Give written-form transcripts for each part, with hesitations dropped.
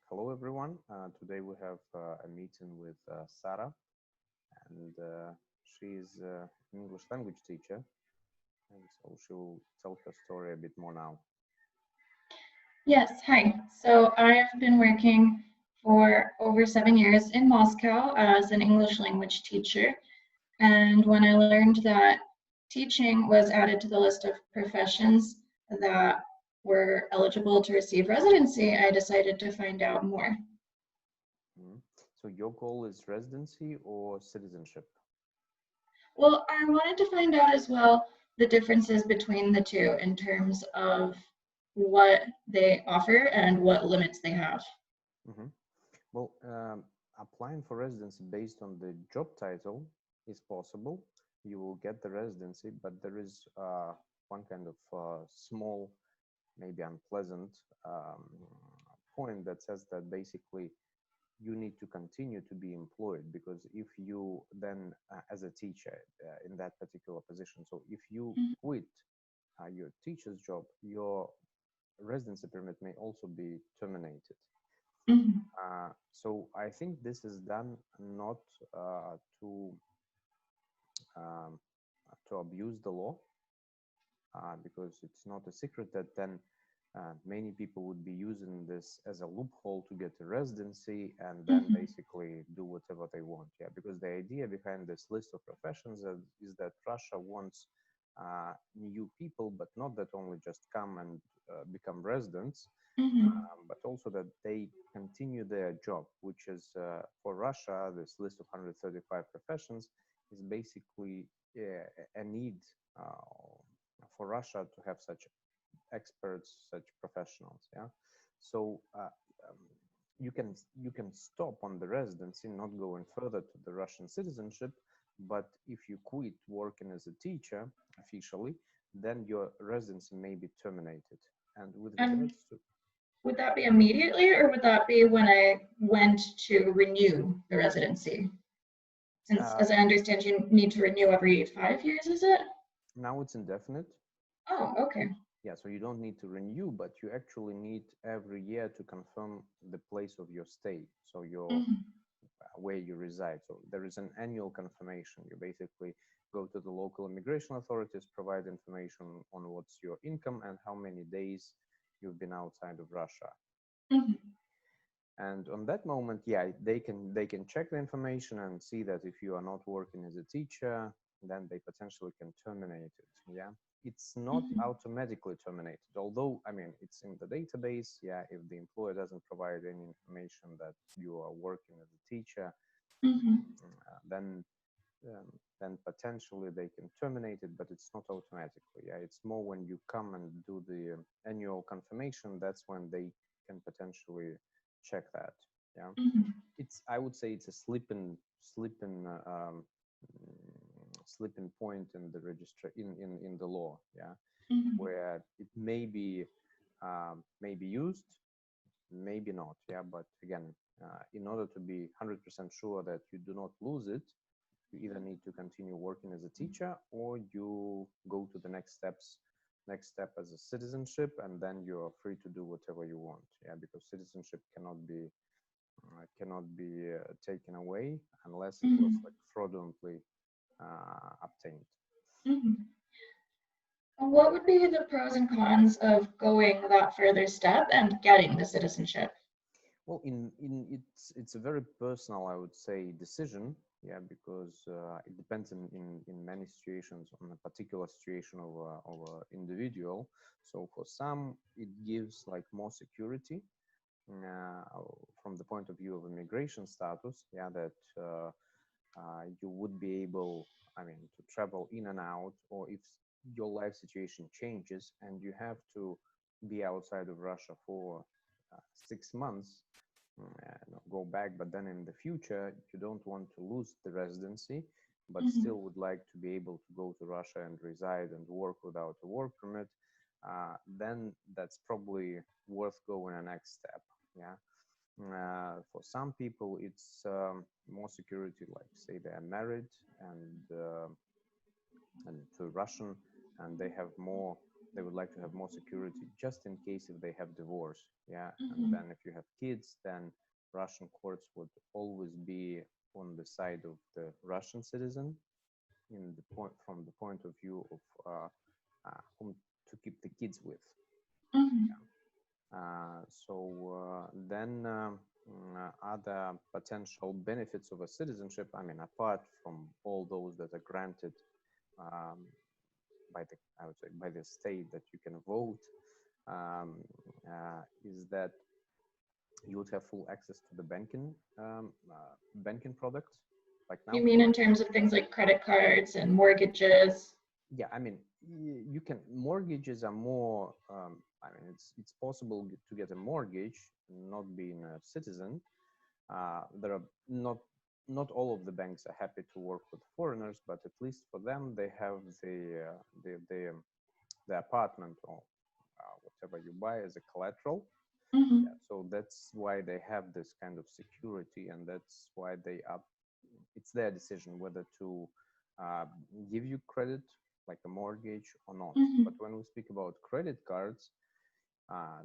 Hello, everyone. Today we have a meeting with Sarah, and she is an English language teacher, and so she will tell her story a bit more now. Yes, hi. So I've been working for over 7 years in Moscow as an English language teacher. And when I learned that teaching was added to the list of professions that were eligible to receive residency, I decided to find out more. Mhm. So your goal is residency or citizenship? Well, I wanted to find out as well the differences between the two in terms of what they offer and what limits they have. Mhm. Well, applying for residency based on the job title is possible. You will get the residency, but there is one kind of small, maybe unpleasant point that says that basically you need to continue to be employed, because if you then as a teacher in that particular position, so if you quit your teacher's job, your residency permit may also be terminated. Mhm. So I think this is done not to um, to abuse the law, because it's not a secret that then many people would be using this as a loophole to get a residency and then Mhm. basically do whatever they want. Yeah, because the idea behind this list of professions is that Russia wants new people, but not that only just come and become residents, Mhm. but also that they continue their job, which is for Russia, this list of 135 professions is basically a need for Russia to have such experts, such professionals. Yeah, so you can stop on the residency, not going further to the Russian citizenship. But if you quit working as a teacher officially, then your residency may be terminated. And with And regards to would that be immediately, or would that be when I went to renew the residency? Since, uh, as I understand, you need to renew every 5 years, is it? now it's indefinite. Oh, okay. Yeah, so you don't need to renew, but you actually need every year to confirm the place of your stay, so your Mhm. where you reside. So there is an annual confirmation. You basically go to the local immigration authorities, provide information on what's your income and how many days you've been outside of Russia. Mhm. And on that moment, yeah, they can check the information and see that if you are not working as a teacher, then they potentially can terminate it. Yeah, it's not Mhm. automatically terminated, although I mean it's in the database. Yeah, if the employer doesn't provide any information that you are working as a teacher, Mhm. uh, then um, then potentially they can terminate it, but it's not automatically. Yeah, it's more when you come and do the annual confirmation, that's when they can potentially check that. Yeah, Mhm. it's, I would say it's a slipping point in the register in the law. Yeah, Mhm. where it may be used, maybe not. Yeah, but again, in order to be 100% sure that you do not lose it, you either need to continue working as a teacher or you go to the next step as a citizenship, and then you're free to do whatever you want. Yeah, because citizenship cannot be taken away unless it was Mhm. like fraudulently obtained. Mhm. And what would be the pros and cons of going that further step and getting the citizenship? Well, in it's a very personal, I would say, decision. Yeah, because it depends in many situations on a particular situation of a individual. So for some, it gives like more security uh, from the point of view of immigration status. Yeah, that you would be able, I mean, to travel in and out, or if your life situation changes and you have to be outside of Russia for 6 months, go back, but then in the future you don't want to lose the residency, but still Mhm. would like to be able to go to Russia and reside and work without a work permit, then that's probably worth going a next step. Yeah. For some people, it's more security, like say they are married and to Russian, and they have more. they would like to have more security just in case if they have divorce. Yeah. And Mhm. then if you have kids, then Russian courts would always be on the side of the Russian citizen in the point from the point of view of whom to keep the kids with. Mhm. Then other potential benefits of a citizenship, I mean, apart from all those that are granted um, by the, I would say, by the state that you can vote, um, is that you would have full access to the banking products. Like You now, mean in terms of things like credit cards and mortgages? yeah, I mean, you can, mortgages are more, I mean, it's possible to get a mortgage not being a citizen. There are not all of the banks are happy to work with foreigners, but at least for them, they have the apartment or whatever you buy as a collateral. Yeah, Mhm. so that's why they have this kind of security, and that's why they are. It's their decision whether to uh, give you credit, like a mortgage, or not. But Mhm. when we speak about credit cards,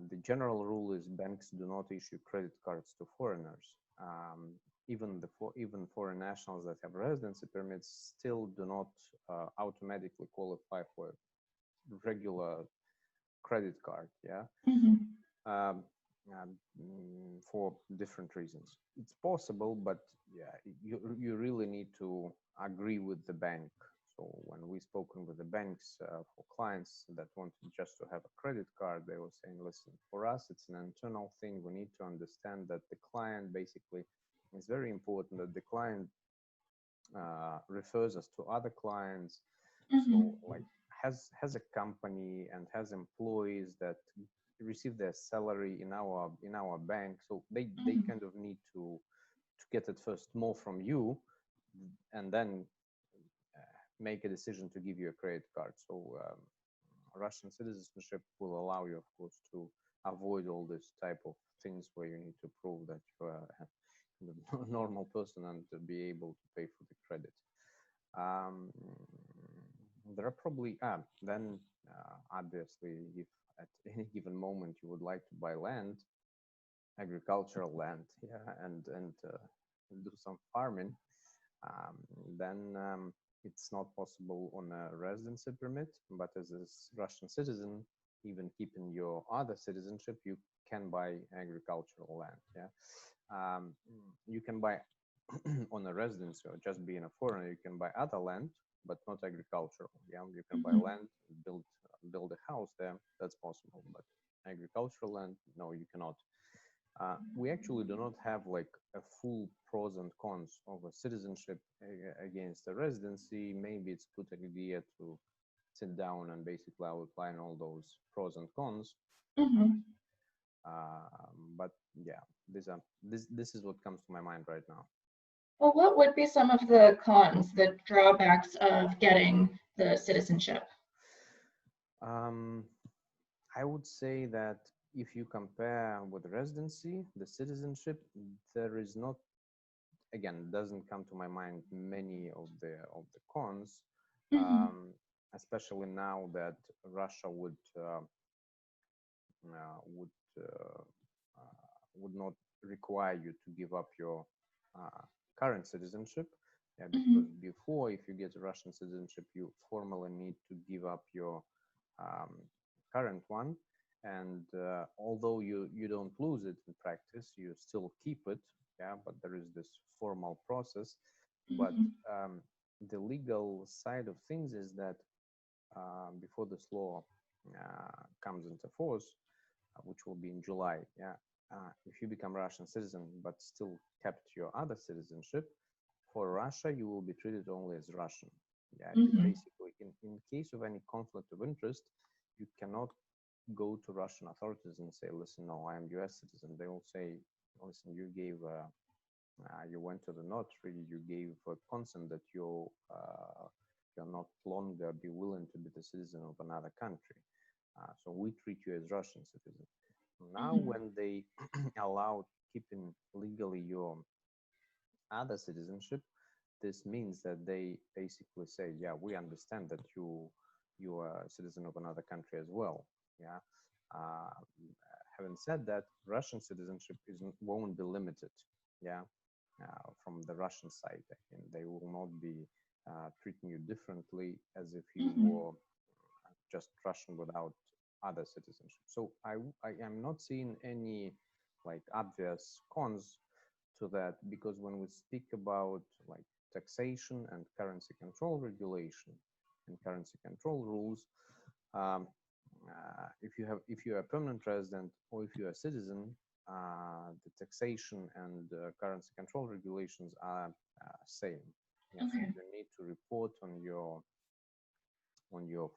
the general rule is banks do not issue credit cards to foreigners. Even foreign nationals that have residency permits still do not automatically qualify for a regular credit card. Yeah. Mhm. um, for different reasons. It's possible, but yeah, you really need to agree with the bank. So when we spoken with the banks for clients that wanted just to have a credit card, they were saying, listen, for us, it's an internal thing. We need to understand that the client basically, it's very important that the client refers us to other clients. So Mhm. like has a company and has employees that receive their salary in our bank. So they Mhm. kind of need to get it first more from you, and then make a decision to give you a credit card. So Russian citizenship will allow you, of course, to avoid all this type of things where you need to prove that you are a normal person and to be able to pay for the credit. Um, there are probably then obviously if at any given moment you would like to buy land, agricultural land, yeah, and do some farming, um, then it's not possible on a residency permit. But as a Russian citizen, even keeping your other citizenship, you can buy agricultural land. Yeah, you can buy on a residency or just being a foreigner. You can buy other land, but not agricultural. Yeah, you can buy Mhm. land, build a house there. That's possible, but agricultural land, no, you cannot. We actually do not have like a full pros and cons of a citizenship against a residency. Maybe it's a good idea to sit down and basically outline all those pros and cons. Mhm. But yeah, this is what comes to my mind right now. Well, what would be some of the cons, the drawbacks of getting the citizenship? Um, I would say that if you compare with residency, the citizenship, there is not, again, doesn't come to my mind many of the cons, Mhm. um, especially now that Russia would would not require you to give up your uh, current citizenship. Yeah, because Mhm. before, if you get a Russian citizenship, you formally need to give up your um, current one. And although you don't lose it in practice, you still keep it. Yeah, but there is this formal process. But Mhm. um, the legal side of things is that before this law comes into force, which will be in July. Yeah, if you become Russian citizen but still kept your other citizenship, for Russia you will be treated only as Russian. Yeah, you Mhm. basically, in case of any conflict of interest, you cannot go to Russian authorities and say, listen, no, I am U.S. citizen. They will say, listen, you went to the notary, you gave consent that you're not longer be willing to be the citizen of another country. So we treat you as Russian citizen. Now, Mhm. when they allow keeping legally your other citizenship, this means that they basically say, yeah, we understand that you are a citizen of another country as well. Yeah. Uh, Having said that, Russian citizenship won't be limited. Yeah. From the Russian side, I think they will not be treating you differently as if you Mhm. were just Russian without other citizenship. So I am not seeing any like obvious cons to that, because when we speak about like taxation and currency control regulation and currency control rules, um, if you are a permanent resident or if you are a citizen, the taxation and currency control regulations are same. Yeah, so Okay. you need to report on your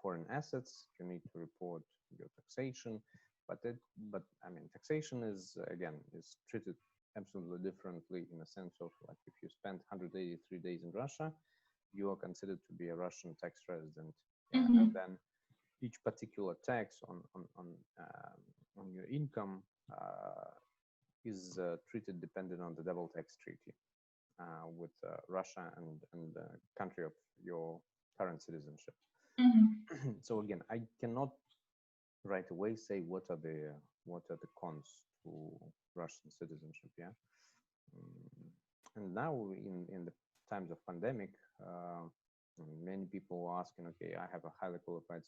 foreign assets. You need to report your taxation, but I mean, taxation is again is treated absolutely differently in a sense of like if you spend 183 days in Russia, you are considered to be a Russian tax resident. Yeah, and Mhm. then each particular tax on your income is treated depending on the double tax treaty with Russia and the country of your current citizenship. Mhm. So again, I cannot right away say what are the cons to Russian citizenship. Yeah, and now in the times of pandemic, many people are asking, okay, I have a highly qualified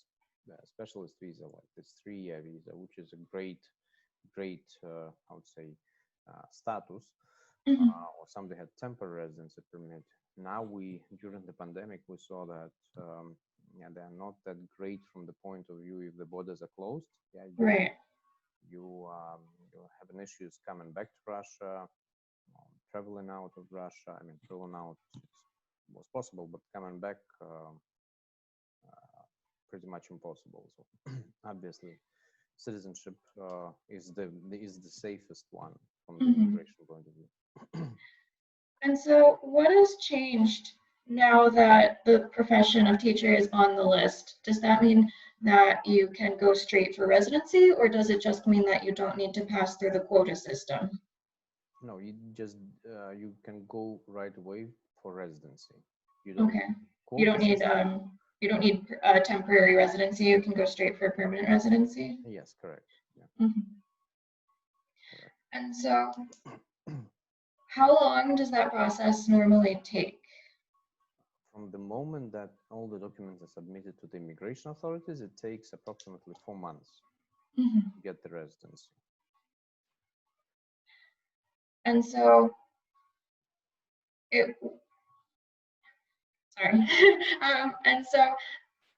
specialist visa, like this 3-year visa, which is a great I would say status, Mhm. or somebody had temporary residency permit. Now during the pandemic we saw that yeah, they are not that great from the point of view if the borders are closed. Yeah, Right. you have issues coming back to Russia, traveling out of Russia. I mean, traveling out was possible, but coming back pretty much impossible. So obviously, citizenship is the safest one from the Mhm. immigration point of view. And so, what has changed now that the profession of teacher is on the list? Does that mean that you can go straight for residency, or does it just mean that you don't need to pass through the quota system? No, you just you can go right away for residency. You don't Okay. need You quota don't need system. temporary residency. You can go straight for permanent residency. Yes, correct. Yeah, Mhm. correct. And so, how long does that process normally take? From the moment that all the documents are submitted to the immigration authorities, it takes approximately 4 months Mhm. to get the residency. And so, it, sorry. And so,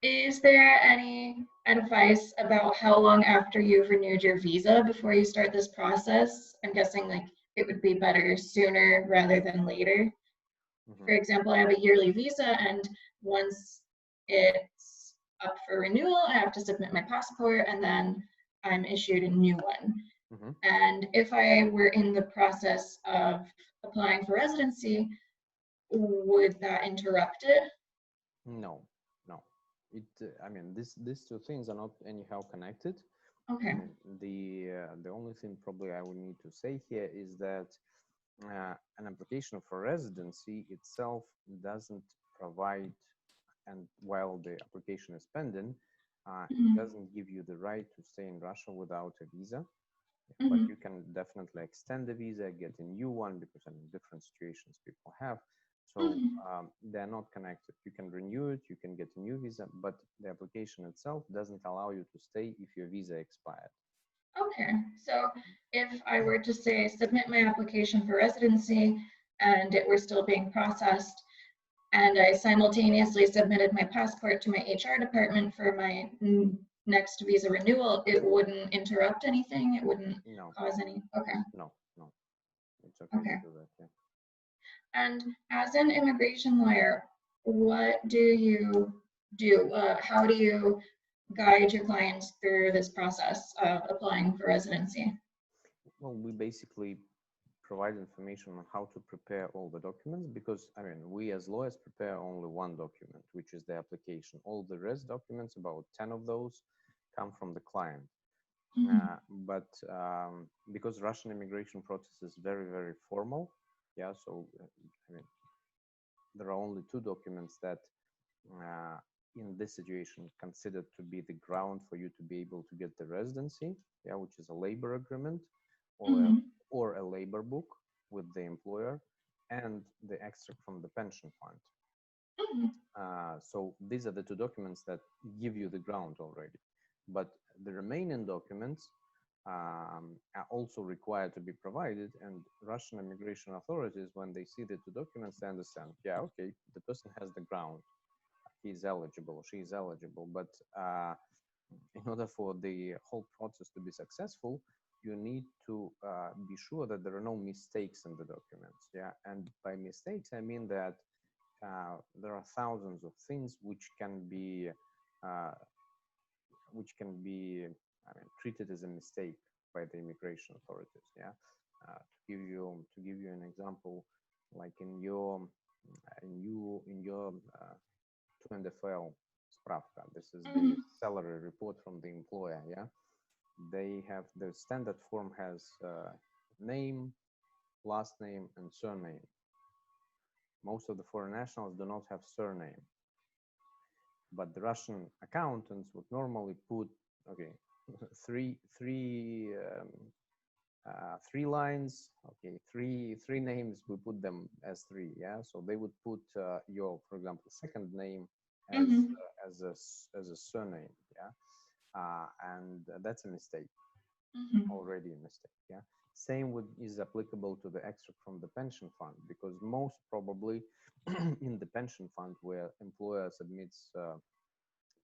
is there any advice about how long after you've renewed your visa before you start this process? I'm guessing like it would be better sooner rather than later. Mhm. For example, I have a yearly visa, and once it's up for renewal, I have to submit my passport, and then I'm issued a new one. Mhm. And if I were in the process of applying for residency, would that interrupt it? No, no. I mean, these two things are not anyhow connected. I Okay. mean, the only thing probably I would need to say here is that an application for residency itself doesn't provide, and while the application is pending, it Mhm. doesn't give you the right to stay in Russia without a visa. But you Mhm. can definitely extend the visa, get a new one, because I mean, different situations people have. So Mhm. they're not connected. You can renew it, you can get a new visa, but the application itself doesn't allow you to stay if your visa expired. Okay, so if I were to say submit my application for residency and it were still being processed, and I simultaneously submitted my passport to my HR department for my next visa renewal, it wouldn't interrupt anything. It wouldn't No, cause any. Okay, no. It's okay to okay. do that. Yeah. And as an immigration lawyer, what do you do? How do you guide your clients through this process of applying for residency? Well, we basically provide information on how to prepare all the documents, because I mean, we as lawyers prepare only one document, which is the application. All the rest documents, about 10 of those, come from the client. Mhm. But because Russian immigration process is very formal, yeah, so I mean, there are only two documents that in this situation considered to be the ground for you to be able to get the residency, yeah, which is a labor agreement or a labor book with the employer, and the extract from the pension fund. So these are the two documents that give you the ground already. But the remaining documents are also required to be provided, and Russian immigration authorities, when they see the two documents, they understand, yeah, okay, the person has the ground, he's eligible, she is eligible, but in order for the whole process to be successful, you need to be sure that there are no mistakes in the documents, yeah, and by mistakes I mean that there are thousands of things which can be I mean, treated as a mistake by the immigration authorities. Yeah, to give you an example, like in your 2NFL spravka, this is the salary report from the employer. Yeah, they have the standard form has name, last name, and surname. Most of the foreign nationals do not have surname, but the Russian accountants would normally put, okay, three lines, okay, three names, we put them as three, yeah. So they would put your, for example, second name as a surname, yeah, and that's a mistake, already a mistake, yeah. Same is applicable to the extract from the pension fund, because most probably in the pension fund where employer submits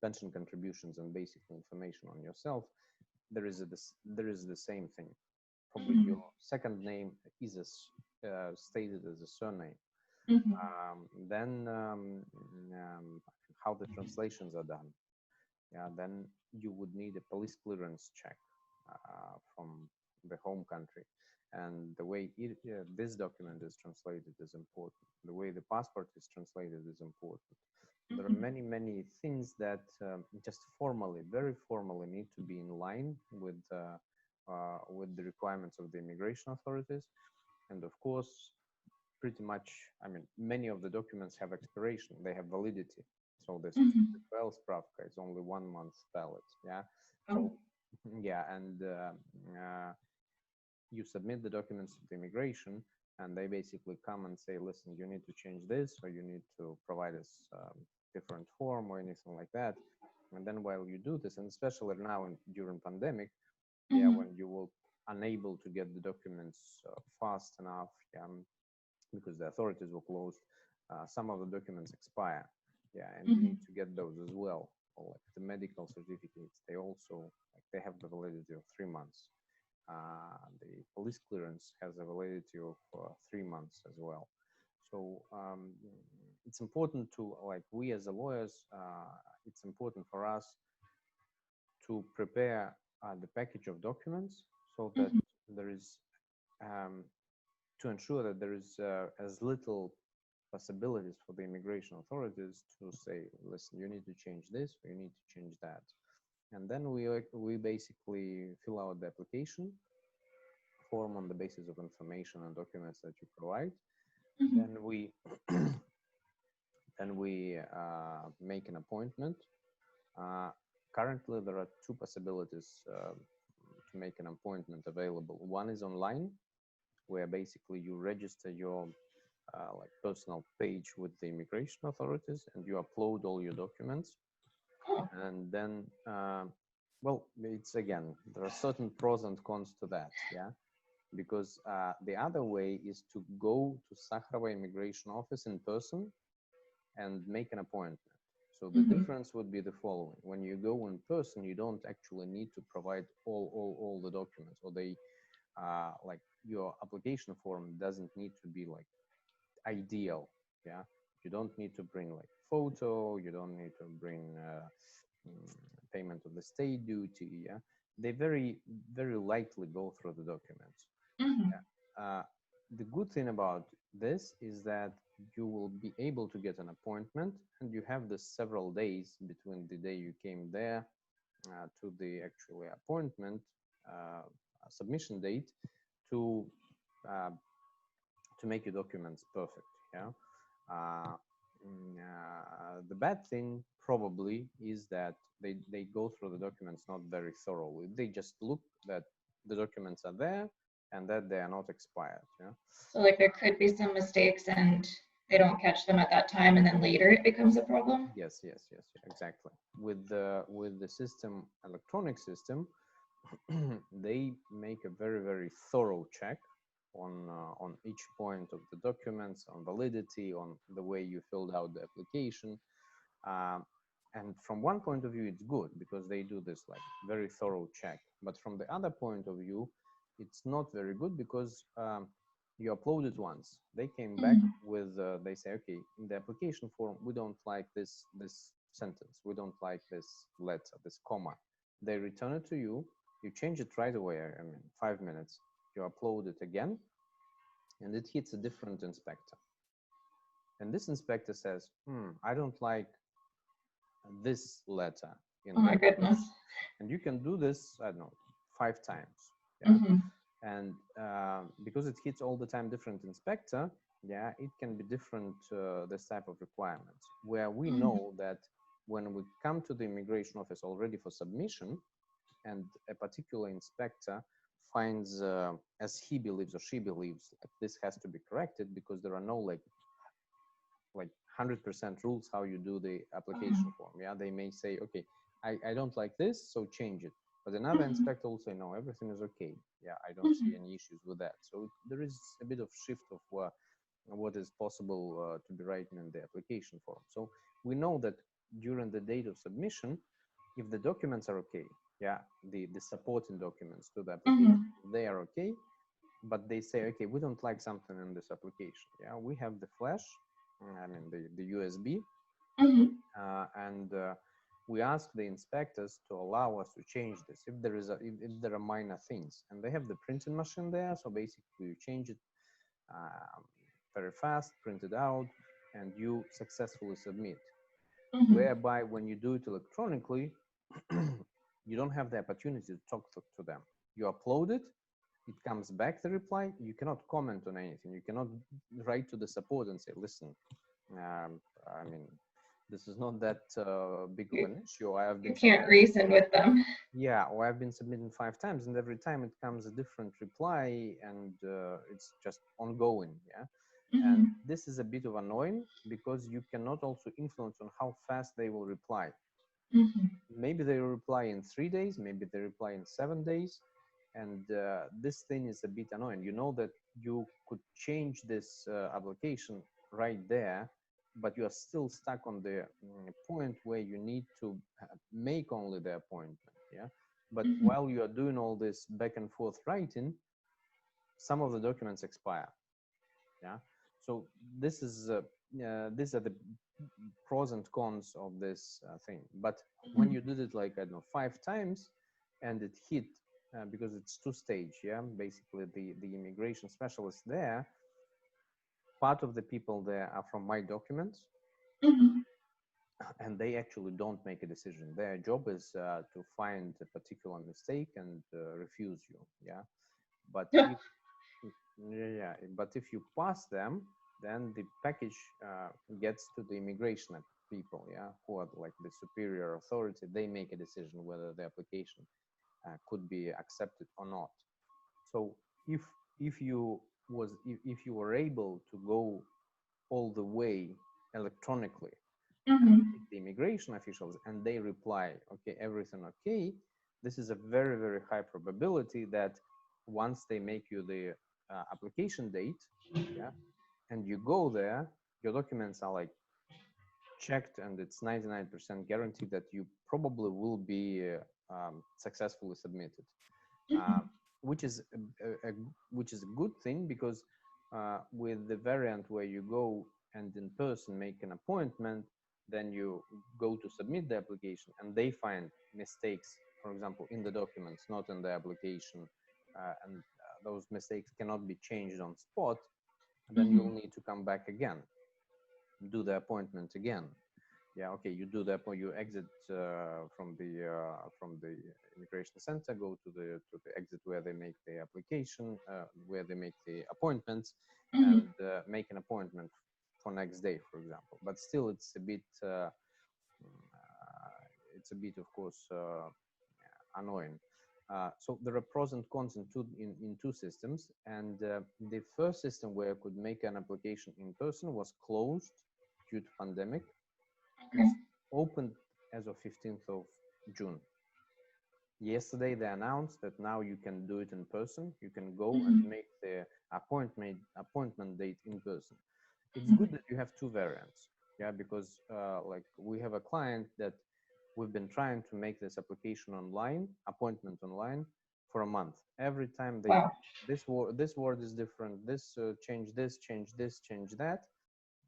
pension contributions and basic information on yourself, there is the same thing. Probably your second name is stated as a surname. Then how the translations are done. Yeah, then you would need a police clearance check from the home country, and the way this document is translated is important. The way the passport is translated is important. There are many things that just formally, very formally, need to be in line with the requirements of the immigration authorities. And of course, pretty much, I mean, many of the documents have expiration, they have validity. So this 12 spravka is only 1 month valid, yeah. So yeah, and you submit the documents to the immigration, and they basically come and say, listen, you need to change this, or you need to provide us different form or anything like that. And then while you do this, and especially now during pandemic, yeah, when you will unable to get the documents fast enough, yeah, because the authorities were closed, some of the documents expire, yeah, and you need to get those as well. Or like the medical certificates, they also they have the validity of 3 months. The police clearance has a validity of 3 months as well. So it's important to, like, we as lawyers, it's important for us to prepare the package of documents so that there is, to ensure that there is as little possibilities for the immigration authorities to say, listen, you need to change this, or you need to change that. And then we basically fill out the application form on the basis of information and documents that you provide. Then we make an appointment. Currently, there are two possibilities to make an appointment available. One is online, where basically you register your like personal page with the immigration authorities, and you upload all your documents. And then, well, it's again, there are certain pros and cons to that, yeah. Because the other way is to go to Sakharova immigration office in person and make an appointment. So the difference would be the following: when you go in person, you don't actually need to provide all the documents, or they like your application form doesn't need to be like ideal, yeah. You don't need to bring like photo, you don't need to bring payment of the state duty, yeah. They very lightly go through the documents. Yeah. The good thing about this is that you will be able to get an appointment, and you have the several days between the day you came there to the actual appointment submission date to make your documents perfect, yeah. The bad thing probably is that they go through the documents not very thoroughly. They just look that the documents are there and that they are not expired. Yeah. So like there could be some mistakes and they don't catch them at that time and then later it becomes a problem? Yes, exactly. With the system, electronic system, they make a very thorough check on each point of the documents, on validity, on the way you filled out the application. Um, and from one point of view, it's good because they do this like very thorough check. But from the other point of view, it's not very good because you upload it once. They came back with, they say, okay, in the application form, we don't like this sentence. We don't like this letter, this comma. They return it to you. You change it right away. I mean, 5 minutes. You upload it again, and it hits a different inspector. And this inspector says, I don't like this letter in oh my goodness. And you can do this, I don't know, 5 times. Yeah. And because it hits all the time different inspector, yeah, it can be different, this type of requirements, where we know that when we come to the immigration office already for submission, and a particular inspector finds, as he believes or she believes, like this has to be corrected because there are no like 100% rules how you do the application form. Yeah, they may say, okay, I don't like this, so change it. But another inspector will say, no, everything is okay. Yeah, I don't see any issues with that. So there is a bit of shift of what is possible to be written in the application form. So we know that during the date of submission, if the documents are okay, yeah, the supporting documents to the application, they are okay, but they say, okay, we don't like something in this application. Yeah, we have the flash, I mean the USB, and we ask the inspectors to allow us to change this if there is if there are minor things, and they have the printing machine there, so basically you change it very fast, print it out, and you successfully submit. Whereby when you do it electronically, you don't have the opportunity to talk to them. You upload it, it comes back the reply, you cannot comment on anything, you cannot write to the support and say, listen, I mean, this is not that big of an issue. I have been, you can't reason with them. Yeah, or I've been submitting 5 times, and every time it comes a different reply, and it's just ongoing. Yeah, and this is a bit of annoying because you cannot also influence on how fast they will reply. Maybe they will reply in 3 days, maybe they reply in 7 days, and this thing is a bit annoying. You know that you could change this application right there, but you are still stuck on the point where you need to make only the appointment. Yeah, but while you are doing all this back and forth writing, some of the documents expire. Yeah, so this is these are the pros and cons of this thing. But when you did it like, I don't know, 5 times and it hit, because it's 2-stage, yeah, basically the immigration specialist there, part of the people there are from My Documents, and they actually don't make a decision. Their job is to find a particular mistake and refuse you. Yeah, but if you pass them, then the package gets to the immigration people, yeah, who are like the superior authority. They make a decision whether the application could be accepted or not. So if you were able to go all the way electronically, the immigration officials, and they reply, okay, everything okay, this is a very high probability that once they make you the application date, yeah, and you go there, your documents are like checked, and it's 99% guaranteed that you probably will be successfully submitted, which is a good thing, because with the variant where you go and in person make an appointment, then you go to submit the application and they find mistakes, for example, in the documents, not in the application, and those mistakes cannot be changed on spot, then you'll need to come back again, do the appointment again. Yeah, okay, you do that, you exit from the immigration center, go to the exit where they make the application, where they make the appointments, and make an appointment for next day, for example. But still, it's a bit, of course, annoying. So there are pros and cons in two systems, and the first system where I could make an application in person was closed due to pandemic. It's opened as of 15th of June. Yesterday they announced that now you can do it in person. You can go and make the appointment date in person. It's good that you have two variants, yeah, because like we have a client that we've been trying to make this application online, appointment online, for a month. Every time they this word is different, this change this, change this, change that.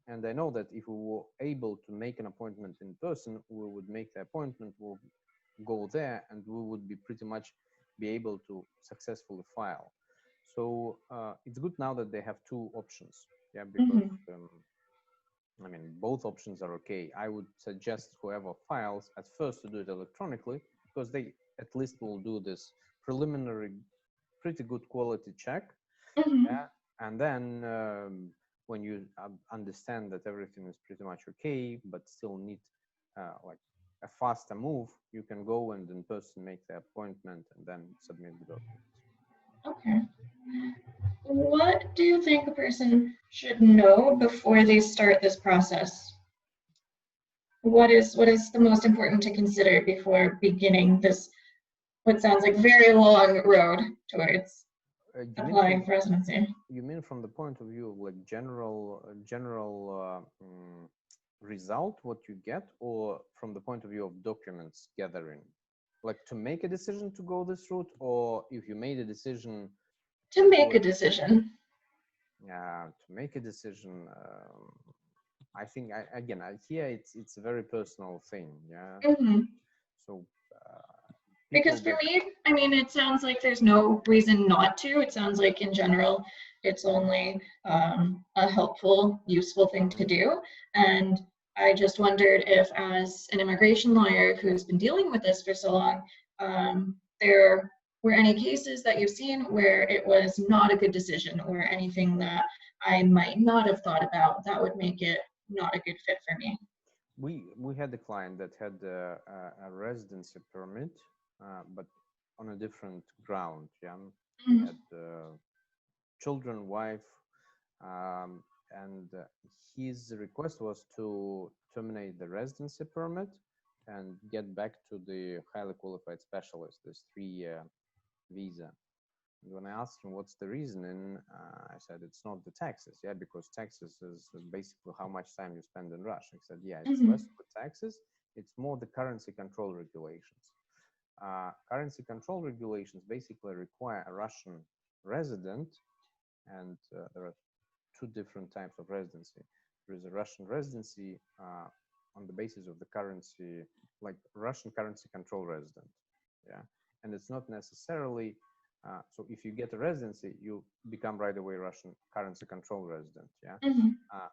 And I know that if we were able to make an appointment in person, we would make the appointment, we'll go there, and we would be pretty much be able to successfully file. So it's good now that they have two options, yeah, because I mean, both options are okay. I would suggest whoever files at first to do it electronically, because they at least will do this preliminary, pretty good quality check. Yeah? And then when you understand that everything is pretty much okay, but still need like a faster move, you can go and in person make the appointment and then submit the documents. Okay. What do you think a person should know before they start this process? What is the most important to consider before beginning this, what sounds like very long road towards applying for residency? You mean from the point of view of like general result, what you get, or from the point of view of documents gathering? Like to make a decision to go this route, or if you made a decision to make a decision? Yeah, to make a decision. I think here it's a very personal thing. Yeah. So because for me, I mean, it sounds like there's no reason not to. It sounds like in general, it's only a helpful, useful thing to do. And I just wondered if, as an immigration lawyer who's been dealing with this for so long, there were any cases that you've seen where it was not a good decision, or anything that I might not have thought about that would make it not a good fit for me. We had a client that had a residency permit, but on a different ground. Yeah, he had children, wife, and his request was to terminate the residency permit and get back to the highly qualified specialist, this 3-year visa. And when I asked him what's the reason, and I said it's not the taxes, yeah, because taxes is basically how much time you spend in Russia. He said, yeah, it's less for taxes, it's more the currency control regulations. Currency control regulations basically require a Russian resident, and there are two different types of residency. There is a Russian residency on the basis of the currency, like Russian currency control resident, yeah, and it's not necessarily so if you get a residency, you become right away Russian currency control resident, yeah,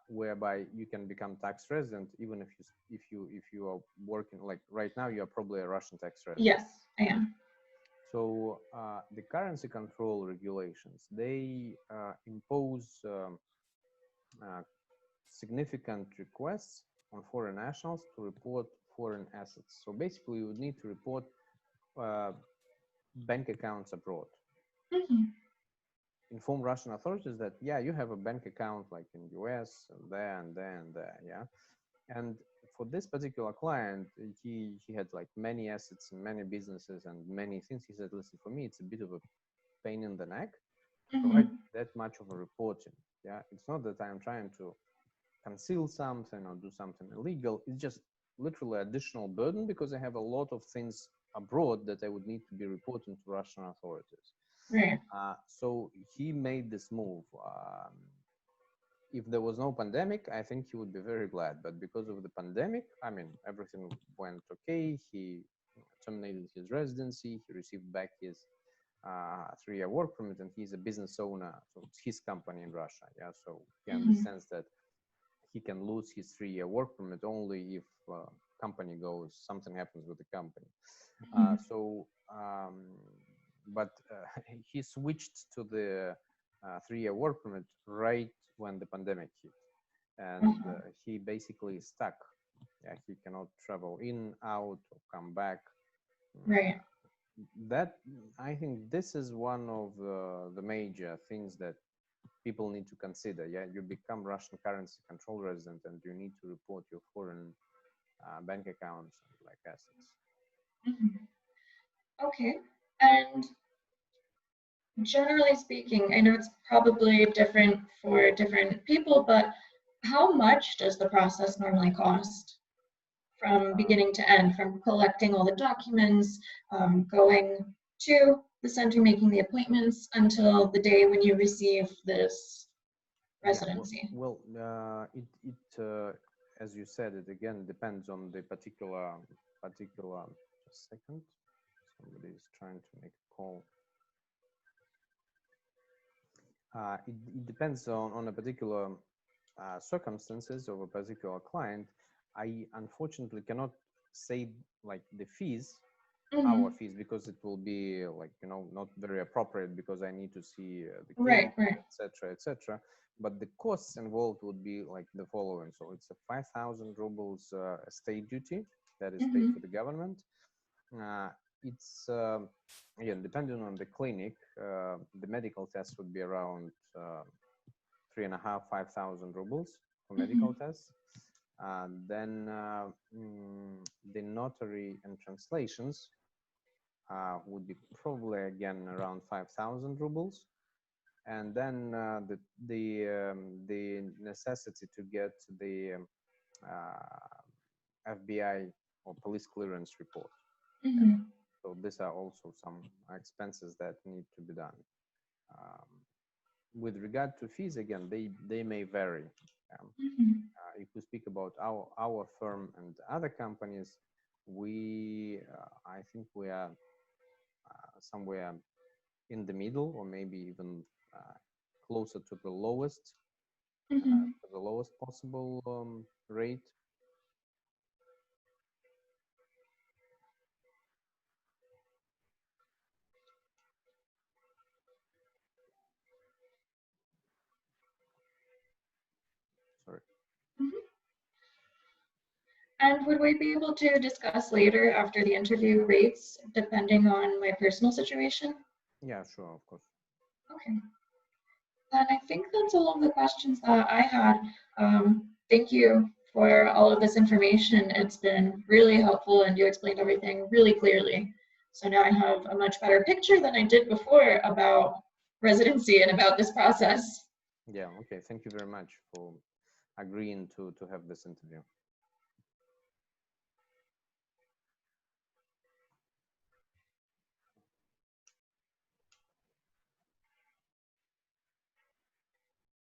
whereby you can become tax resident even if you are working, like right now you are probably a Russian tax resident. Yes, I am. So the currency control regulations, they impose significant requests on foreign nationals to report foreign assets. So basically you would need to report bank accounts abroad. Inform Russian authorities that, yeah, you have a bank account like in US and there and there and there, yeah. And for this particular client, he had like many assets and many businesses and many things. He said, listen, for me, it's a bit of a pain in the neck to provide that much of a reporting. Yeah, it's not that I'm trying to conceal something or do something illegal. It's just literally additional burden because I have a lot of things abroad that I would need to be reporting to Russian authorities. Right. So he made this move. If there was no pandemic, I think he would be very glad. But because of the pandemic, I mean, everything went okay. He terminated his residency. He received back his 3-year work permit, and he's a business owner. So it's his company in Russia. Yeah, so he understands that he can lose his 3-year work permit only if company goes, something happens with the company. But he switched to the 3-year work permit right when the pandemic hit. and he basically is stuck. Yeah, he cannot travel in, out, or come back. Right. That, I think this is one of the major things that people need to consider. Yeah, you become Russian currency control resident, and you need to report your foreign bank accounts and like assets. Okay. And generally speaking, I know it's probably different for different people, but how much does the process normally cost from beginning to end, from collecting all the documents, going to the center, making the appointments, until the day when you receive this residency? Yeah, well, as you said, it again depends on the particular. Just a second, somebody is trying to make a call. It depends on a particular circumstances of a particular client. I unfortunately cannot say like the fees, our fees, because it will be like, you know, not very appropriate, because I need to see the clinic, etc., etc. But the costs involved would be like the following. So it's a 5,000 rubles state duty that is paid for the government. It's again, depending on the clinic, the medical test would be around 3,500-5,000 rubles for medical tests. Then the notary and translations would be probably again around 5,000 rubles. And then the necessity to get the FBI or police clearance report. So these are also some expenses that need to be done. With regard to fees, again, they may vary. If we speak about our firm and other companies, I think we are somewhere in the middle, or maybe even closer to the lowest, possible rate. Sorry. And would we be able to discuss later after the interview rates, depending on my personal situation? Yeah, sure, of course. Okay. And I think that's all of the questions that I had. Thank you for all of this information. It's been really helpful, and you explained everything really clearly. So now I have a much better picture than I did before about residency and about this process. Yeah, okay. Thank you very much for agreeing to have this interview.